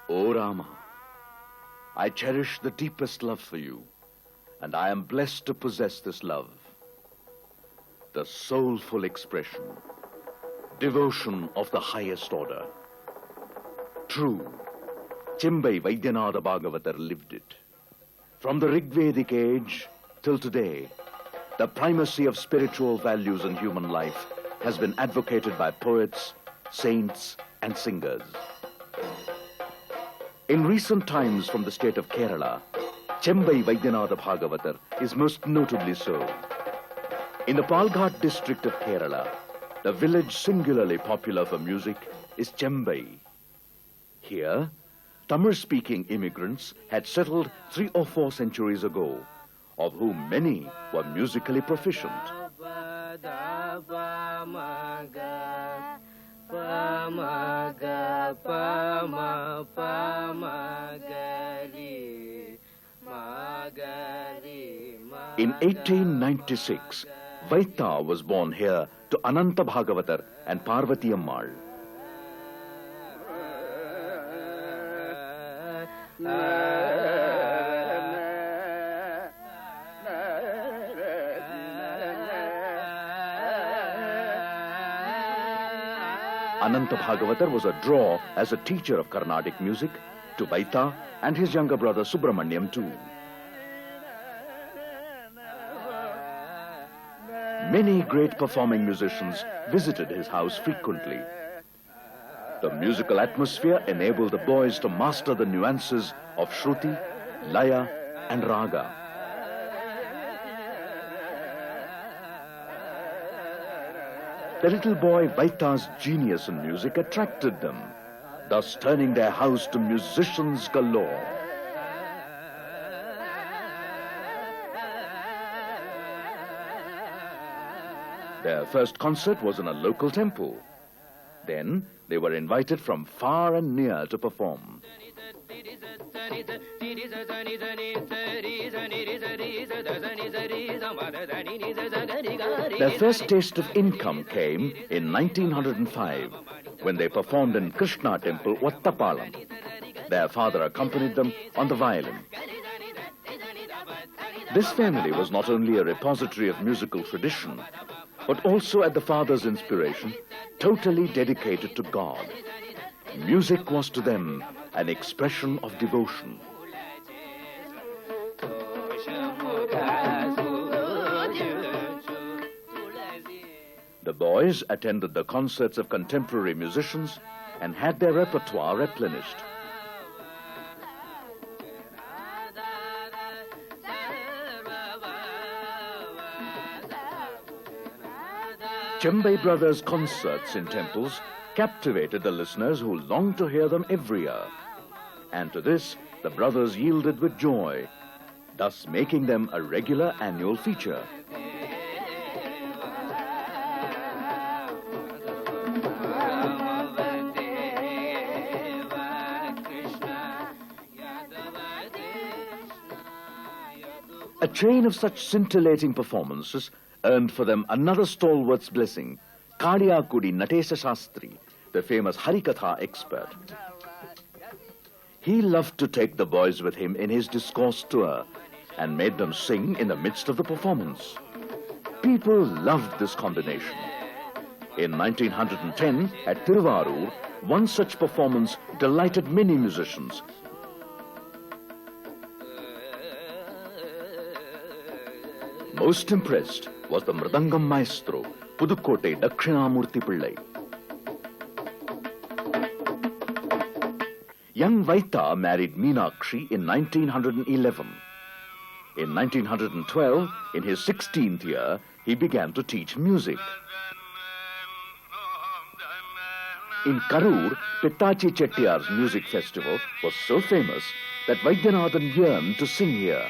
O Rama, I cherish the deepest love for you, and I am blessed to possess this love. The soulful expression, devotion of the highest order. True, Chembai Vaidyanatha Bhagavathar lived it. From the Rigvedic age till today, the primacy of spiritual values in human life has been advocated by poets, saints, and singers. In recent times from the state of Kerala, Chembai Vaidyanatha Bhagavathar is most notably so. In the Palghat district of Kerala, the village singularly popular for music is Chembai. Here, Tamil-speaking immigrants had settled 3 or 4 centuries ago, of whom many were musically proficient. In 1896, Vaita was born here to Ananta Bhagavathar and Parvati Ammal. Ananta Bhagavathar was a draw as a teacher of Carnatic music to Vaita and his younger brother Subramaniam too. Many great performing musicians visited his house frequently. The musical atmosphere enabled the boys to master the nuances of Shruti, Laya, and Raga. The little boy Vaita's genius in music attracted them, thus turning their house to musicians galore. Their first concert was in a local temple. Then they were invited from far and near to perform. Their first taste of income came in 1905 when they performed in Krishna temple, Vattapalam. Their father accompanied them on the violin. This family was not only a repository of musical tradition, but also at the father's inspiration, totally dedicated to God. Music was to them an expression of devotion. The boys attended the concerts of contemporary musicians and had their repertoire replenished. Chembai brothers' concerts in temples captivated the listeners who longed to hear them every year. And to this, the brothers yielded with joy, thus making them a regular annual feature. A chain of such scintillating performances earned for them another stalwart's blessing, Kadiyakudi Natesa Shastri, the famous Harikatha expert. He loved to take the boys with him in his discourse tour and made them sing in the midst of the performance. People loved this combination. In 1910, at Tiruvarur, one such performance delighted many musicians. Most impressed was the Mridangam maestro, Pudukkotte Dakshinamurthy Pillai. Young Vaita married Meenakshi in 1911. In 1912, in his 16th year, he began to teach music. In Karur, Pittachi Chettiar's music festival was so famous that Vaidyanathan yearned to sing here.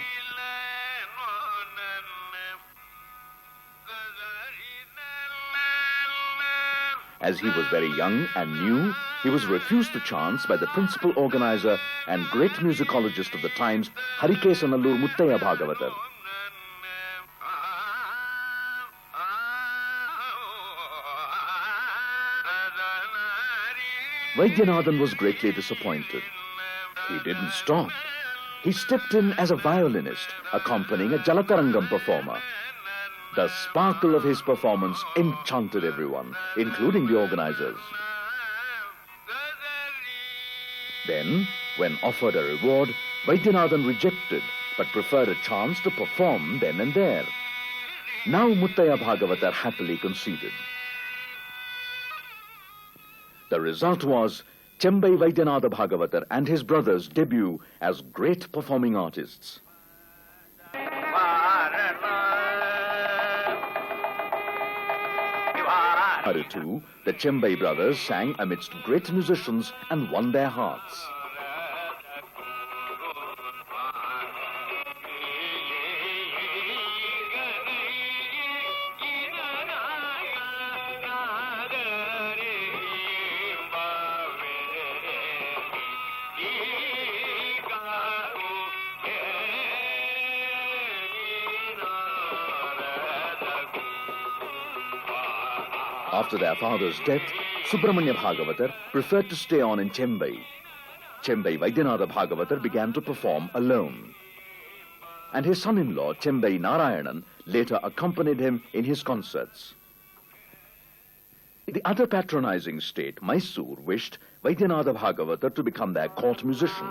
As he was very young and new, he was refused the chance by the principal organizer and great musicologist of the times, Harikesanallur Muttaya Bhagavathar. Vaidyanathan was greatly disappointed. He didn't stop. He stepped in as a violinist, accompanying a Jalatarangam performer. The sparkle of his performance enchanted everyone, including the organizers. Then, when offered a reward, Vaidyanathan rejected, but preferred a chance to perform then and there. Now Muttaya Bhagavathar happily conceded. The result was Chembai Vaidyanatha Bhagavathar and his brothers debut as great performing artists. Too, the Chembai brothers sang amidst great musicians and won their hearts. After their father's death, Subramanya Bhagavathar preferred to stay on in Chembai. Chembai Vaidyanatha Bhagavathar began to perform alone. And his son-in-law, Chembai Narayanan, later accompanied him in his concerts. The other patronizing state, Mysore, wished Vaidyanatha Bhagavathar to become their court musician.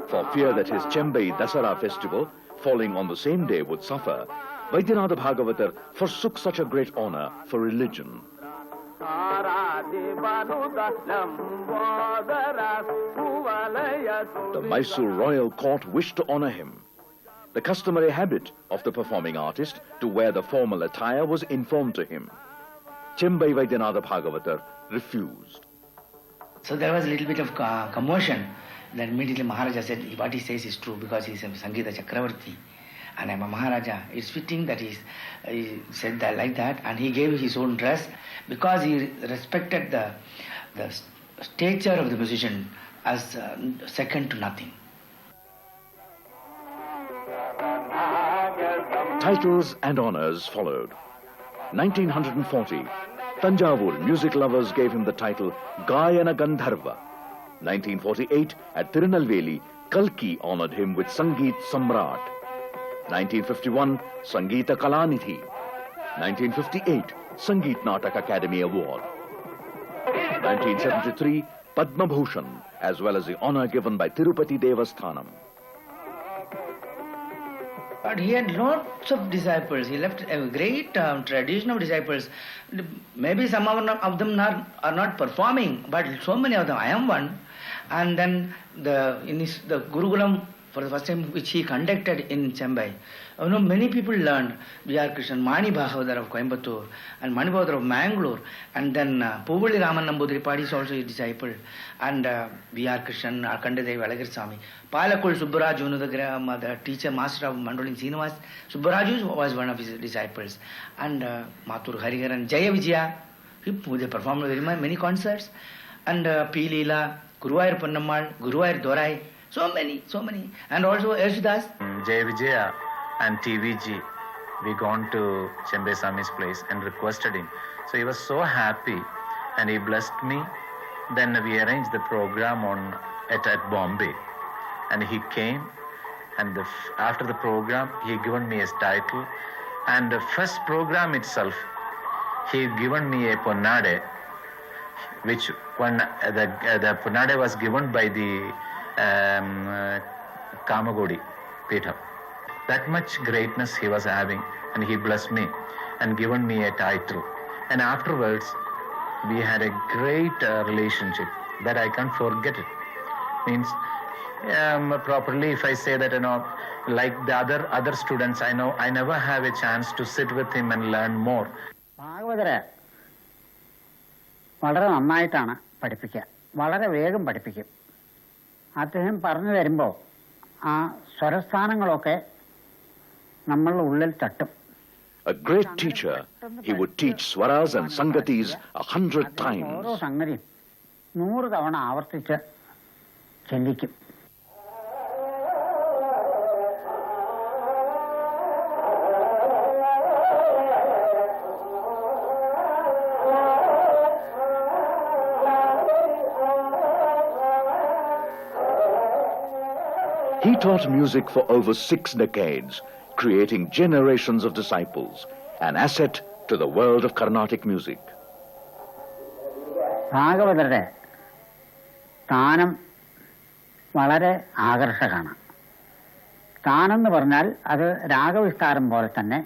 For fear that his Chembai Dasara festival, falling on the same day, would suffer, Vaidyanatha Bhagavathar forsook such a great honor for religion. The Mysore royal court wished to honor him. The customary habit of the performing artist to wear the formal attire was informed to him. Chembai Vaidyanatha Bhagavathar refused. So there was a little bit of commotion. Then immediately Maharaja said, what he says is true because he is a Sangeeta Chakravarti. And I'm a Maharaja. It's fitting that he said that like that, and he gave his own dress because he respected the stature of the musician as second to nothing. Titles and honors followed. 1940, Tanjavur music lovers gave him the title Gayana Gandharva. 1948, at Tirunelveli, Kalki honored him with Sangeet Samrat. 1951, Sangeeta Kalanidhi. 1958, Sangeet Natak Academy Award. 1973, Padma Bhushan, as well as the honor given by Tirupati Devasthanam. But he had lots of disciples. He left a great tradition of disciples. Maybe some of them are not performing, but so many of them. I am one. And then the Gurukulam, for the first time, which he conducted in Chembai, many people learned. B.R. Krishnan, Mani Bhagavathar of Coimbatore, and Mani Bhagavathar of Mangalore, and then Puvuli Raman Nambudripadi is also his disciple, and B.R. Krishnan, Arkandadev Alagir Palakul Subbaraju, the teacher, master of Mandolin Srinivas, Subbaraju was one of his disciples, and Mathur Hariharan, Jaya Vijaya, they performed very many concerts, and P. Leela, Guruvayur Pannammal, Guruvayur Dorai, so many. And also Yashudas. Jaya Vijaya and TVG, we gone to Chembai Swami's place and requested him. So he was so happy and he blessed me. Then we arranged the program at Bombay. And he came, and after the program, he given me his title. And the first program itself, he given me a Ponnade, which the Ponnade was given by the Kamagodi Peetham. That much greatness he was having, and he blessed me and given me a title. And afterwards, we had a great relationship that I can't forget it. Means, properly, if I say that, like the other students, I know I never have a chance to sit with him and learn more. ഭാഗവതരെ വളരെ നന്നായിട്ടാണ് പഠിപ്പിക്കുക, വളരെ വേഗം പഠിപ്പിക്കും. അദ്ദേഹം പറഞ്ഞു തരുമ്പോൾ ആ സ്വരസ്ഥാനങ്ങളൊക്കെ നമ്മളുടെ ഉള്ളിൽ തട്ടും. A great teacher, he would teach swaras and sangatis 100 times. ഓരോ സംഗതിയും 100 തവണ ആവർത്തിച്ച് ചിന്തിക്കും. He taught music for over 6 decades, creating generations of disciples, an asset to the world of Carnatic music. ഭാഗവതരുടെ താനം വളരെ ആകർഷകമാണ്. താനെന്ന് പറഞ്ഞാൽ അത് രാഗവിസ്താരം പോലെ തന്നെ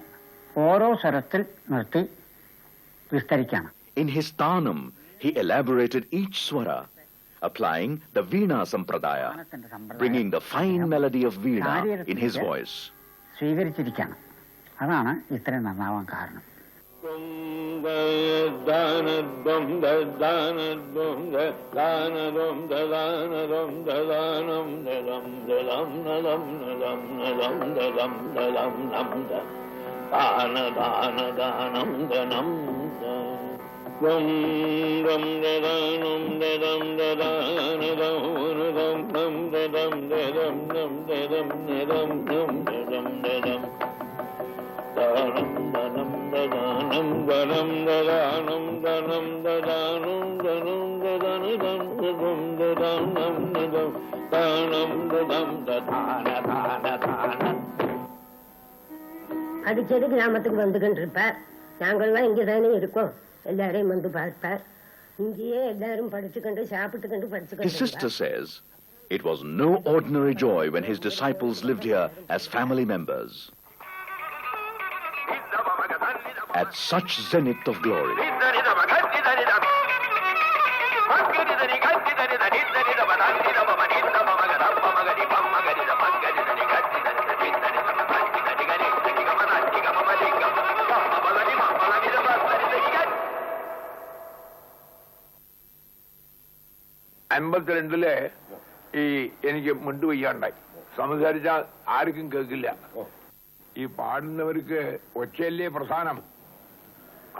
ഓരോ സ്വരത്തിൽ നിർത്തി വിസ്തരിക്കണം. In his tanam, he elaborated each swara, applying the Veena Sampradaya, bringing the fine melody of Veena in his voice. സ്വീകരിച്ചിരിക്കണം. അതാണ് ഇത്രയും നന്നാവാൻ കാരണം. அடிக்கடி கிராமத்துக்கு வந்துகிட்டு இருப்பார். நாங்கள்லாம் இங்கே தானே இருக்கோம். எல்லாரையும் வந்து பார்ப்பார். இங்கேயே எல்லாரும் படிச்சுக்கொண்டு சாப்பிட்டுக்கொண்டு படிச்சுக்கொண்டு. His sister says it was no ordinary joy when his disciples lived here as family members. At such zenith of glory, ിലെ എനിക്ക് മുണ്ട് വയ്യാണ്ടായി. സംസാരിച്ചാൽ ആർക്കും കേൾക്കില്ല. ഈ പാടുന്നവർക്ക് ഒച്ചയല്ലേ പ്രധാനം.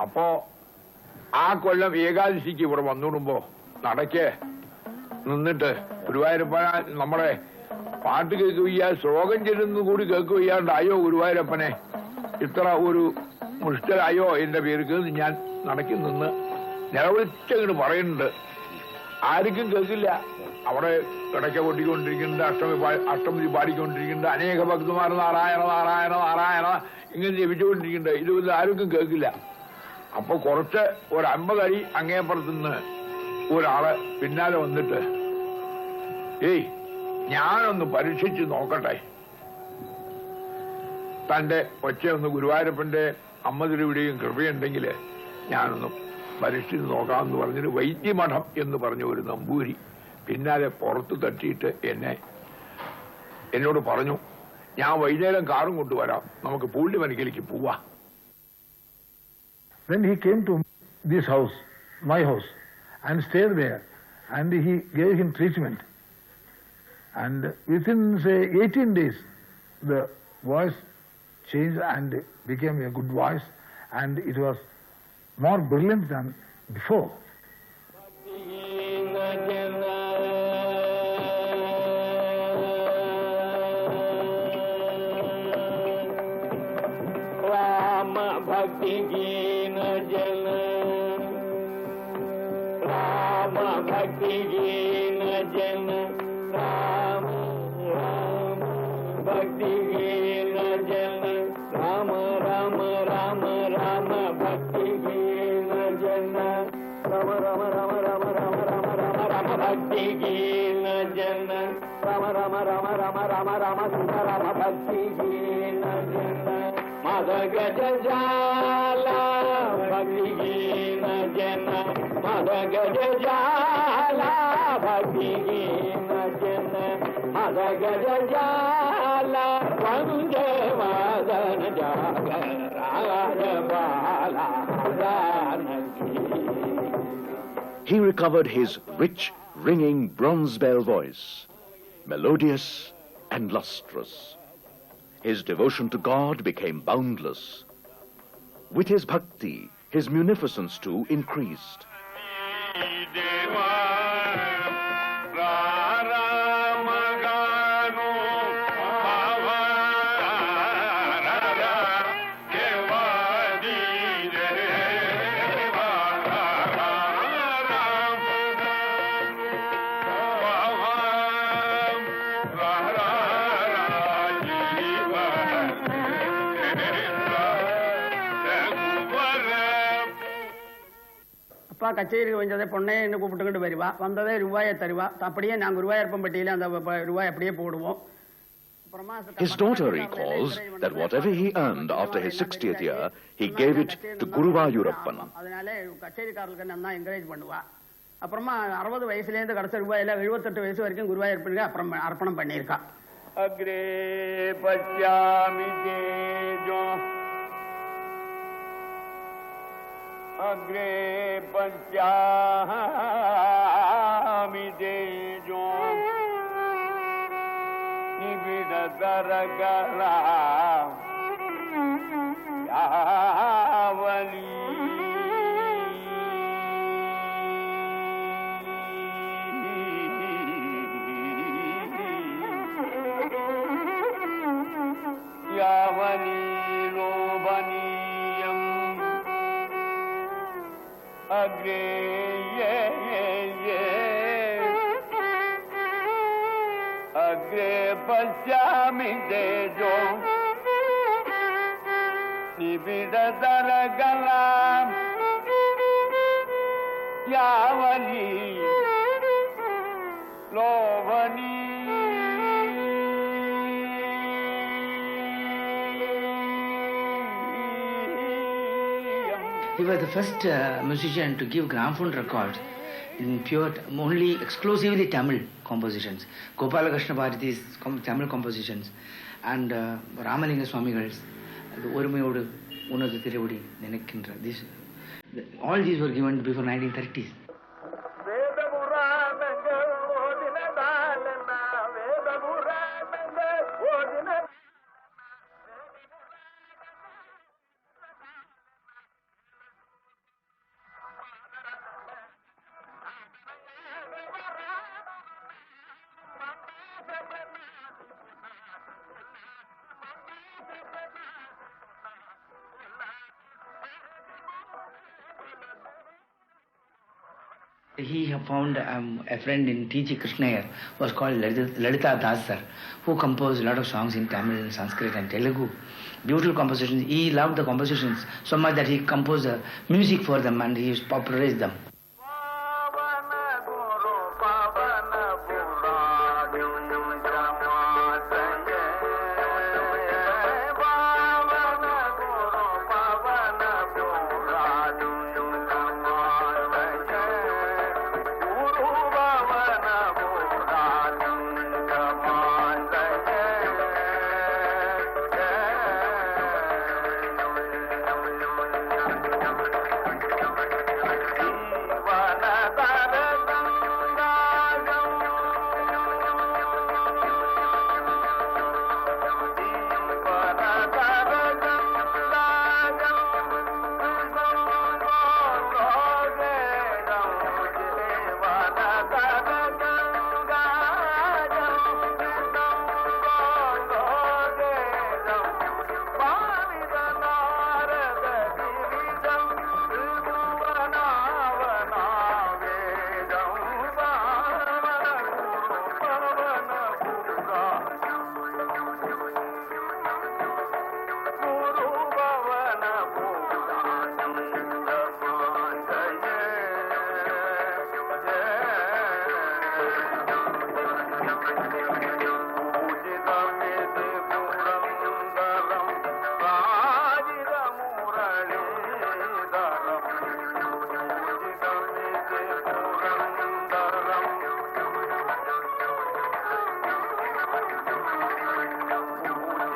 അപ്പോ ആ കൊല്ലം ഏകാദശിക്ക് ഇവിടെ വന്നിടുമ്പോ നടക്ക് നിന്നിട്ട് ഗുരുവായൂരപ്പ നമ്മളെ പാട്ട് കേൾക്കുകയ്യ, ശ്ലോകം ചെല്ലുന്നു കൂടി കേൾക്കുകയ്യാണ്ടായോ ഗുരുവായൂരപ്പനെ, ഇത്ര ഒരു മുഷ്ടിലായോ എന്റെ പേർക്ക് ഞാൻ നടക്കി നിന്ന് നിലവിളിച്ചങ്ങോട്ട് പറയുന്നുണ്ട്. ആർക്കും കേൾക്കില്ല. അവിടെ ഇടയ്ക്ക പൊട്ടിക്കൊണ്ടിരിക്കുന്നുണ്ട്, അഷ്ടമി പാടിക്കൊണ്ടിരിക്കുന്നുണ്ട്, അനേക ഭക്തന്മാർ നാരായണ നാരായണ നാരായണ ഇങ്ങനെ ജപിച്ചുകൊണ്ടിരിക്കുന്നുണ്ട്. ഇതൊന്നും ആർക്കും കേൾക്കില്ല. അപ്പൊ കുറച്ച് ഒരു 50 അടി അങ്ങേപ്പുറത്തുനിന്ന് ഒരാള് പിന്നാലെ വന്നിട്ട്, ഏയ് ഞാനൊന്ന് പരീക്ഷിച്ച് നോക്കട്ടെ, തന്റെ ഒച്ചയൊന്ന് ഗുരുവായൂരപ്പന്റെ അമ്മതിരുവിടെയും കൃപയുണ്ടെങ്കിൽ ഞാനൊന്ന് പരീക്ഷിച്ച് നോക്കാമെന്ന് പറഞ്ഞിട്ട് വൈദ്യമഠം എന്ന് പറഞ്ഞ ഒരു നമ്പൂരി പിന്നാലെ പുറത്ത് തട്ടിയിട്ട് എന്നോട് പറഞ്ഞു, ഞാൻ വൈകുന്നേരം കാറും കൊണ്ടുവരാം, നമുക്ക് പൂള്ളിമനക്കിലേക്ക് പോവാ. Then he came to this house, my house, and stayed there, and he gave him treatment. And within, say, 18 days, the voice changed and became a good voice, and it was more brilliant than before. Bhakti Gina Jana Rama Bhakti Gina Jana Rama Rama Bhakti Gina Jana Rama Rama Rama Rama Bhakti Gina Jana Rama Rama Rama Rama Rama Rama Rama Rama Bhakti Gina Jana Rama Rama Rama Rama Rama Rama Rama Sita Rama Bhakti Gina Jana Madha Gaja Jala Bhakti Gina Jana Madha Gaja Jala Bhakti Gina Jana Madha Gaja Jala Vande Vadana Jaga Raja Bala Janaki. He recovered his rich, ringing bronze bell voice, melodious and lustrous. His devotion to God became boundless. With his bhakti, his munificence too increased. அப்பா கச்சேரி வந்ததை பொண்ணே என்ன கூப்பிட்டுக்கிட்டு வருவா, வந்ததே ரூபாயை தருவா, அப்படியே நாங்கள் ரூபாயிருப்பம் பெட்டியில் அந்த ரூபாய் அப்படியே போடுவோம். His daughter recalls that whatever he earned after his 60th year, he gave it to Guruvayurappan. அதனால கச்சேரிக்காரர்களுக்கு நல்லா என்கரேஜ் பண்ணுவா. அப்புறமா 60 வயசுலேருந்து கிடைச்ச ரூபாயில 78 வயசு வரைக்கும் குருவாயூரப்பனுக்கு அப்புறம் அர்ப்பணம் பண்ணியிருக்கா. Agrey பச்சாமி தேஜோ Agrey பச்சாமி தேஜோ நிபிட தரகலா யாவலி யாவலீலோபனீயம் Agrey Agrey பச்சாமி தேஜோ நிபிட தரகலாம் யாவலி லோபனீ. He was the first musician to give gramophone records in pure, only exclusively Tamil compositions. Gopala Krishna Bharati's Tamil compositions and Ramalinga Swamigal's Orumayodu Unadu Thiruvadi Nenakkinra. All these were given before 1930s. He found a friend in T.G. Krishnayar who was called Lalita Dasar, who composed a lot of songs in Tamil, Sanskrit and Telugu. Beautiful compositions. He loved the compositions so much that he composed music for them and he popularized them.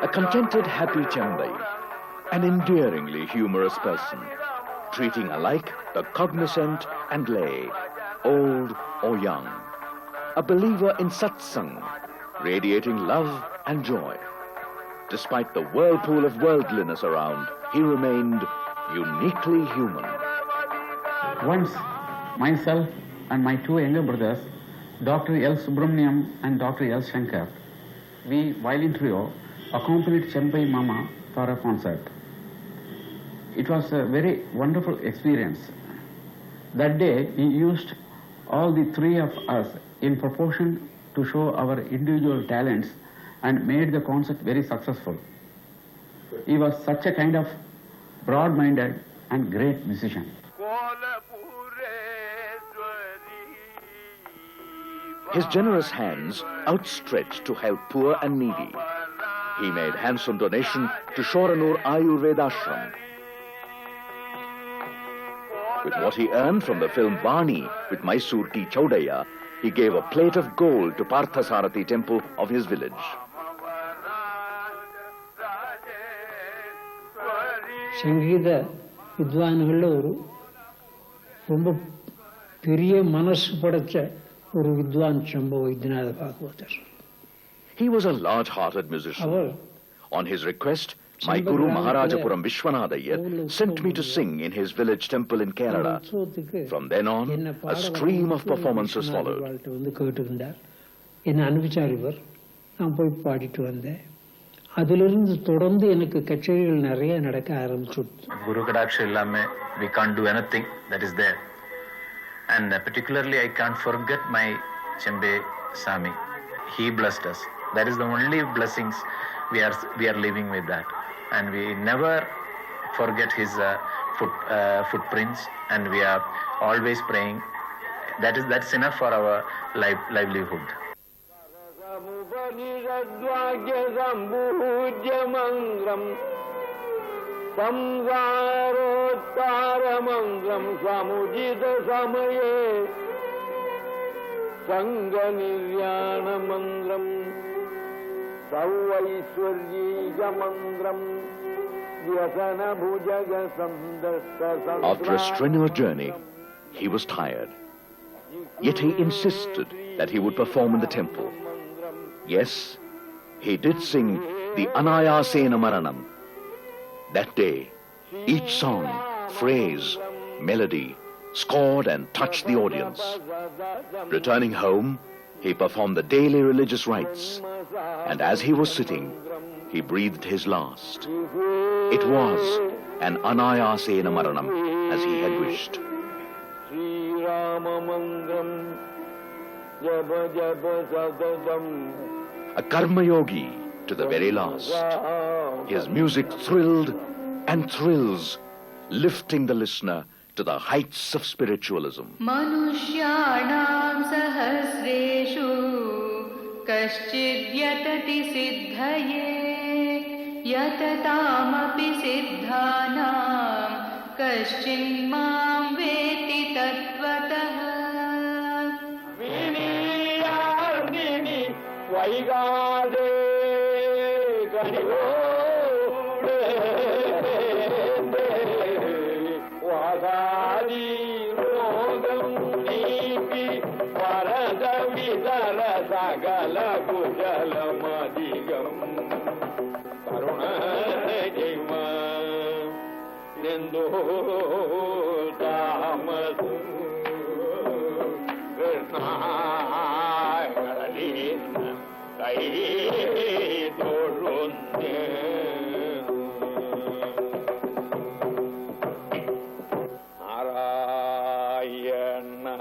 A contented, happy Chembai, an endearingly humorous person, treating alike the cognizant and lay, old or young. A believer in satsang, radiating love and joy. Despite the whirlpool of worldliness around, he remained uniquely human. Once, myself and my two younger brothers, Dr. L. Subramaniam and Dr. L. Shankar, we violin trio accompanied Chembai Mama for a concert. It was a very wonderful experience. That day, he used all the three of us in proportion to show our individual talents and made the concert very successful. He was such a kind of broad-minded and great musician. His generous hands outstretched to help poor and needy. He made handsome donation to Shoranur Ayurveda Ashram. With what he earned from the film Vani with Mysore T. Chaudaya, he gave a plate of gold to Parthasarathi temple of his village. ಸಂಗೀತ ವಿದ್ವಾನ್ಗಳು ரொம்ப பெரிய மனசு படைச்ச ஒரு வித்வான் Chembai Vaidyanatha Bhagavathar. He was a large-hearted musician. On his request, my Guru Maharajapuram Vishwanatha sent me to sing in his village temple in Kerala. From then on, a stream of performances followed. என்னை அனுப்பிச்சார் இவர், நான் போய் பாடிட்டு வந்தேன். அதிலிருந்து தொடர்ந்து எனக்கு கச்சேரிகள் நிறைய நடக்க ஆரம்பிச்சுடுச்சு. Guru Kadaksha illame we can't do anything that is there. And particularly I can't forget my Chembai Sami. He blessed us. That is the only blessings we are living with that. And we never forget his footprints, and we are always praying. That's enough for our livelihood. After a strenuous journey, he was tired. Yet he insisted that he would perform in the temple. Yes, he did sing the Anayasena Maranam. That day, each song, phrase, melody, scored and touched the audience. Returning home, he performed the daily religious rites, and as he was sitting, he breathed his last. It was an Anayasena Maranam, as he had wished. A karma yogi to the very last. His music thrilled and thrills, lifting the listener to the heights of spiritualism. Manushyanam sahasreshu kaschid yatati siddhaye yatataamapi siddhanam kaschin mam veti tatvatah. Viniyardini vaigade kanivo Vagadi rogam nipi varada vidara sagala kujala madigam karuna jima nendo tamasu krishna galina kai dorunne Narayana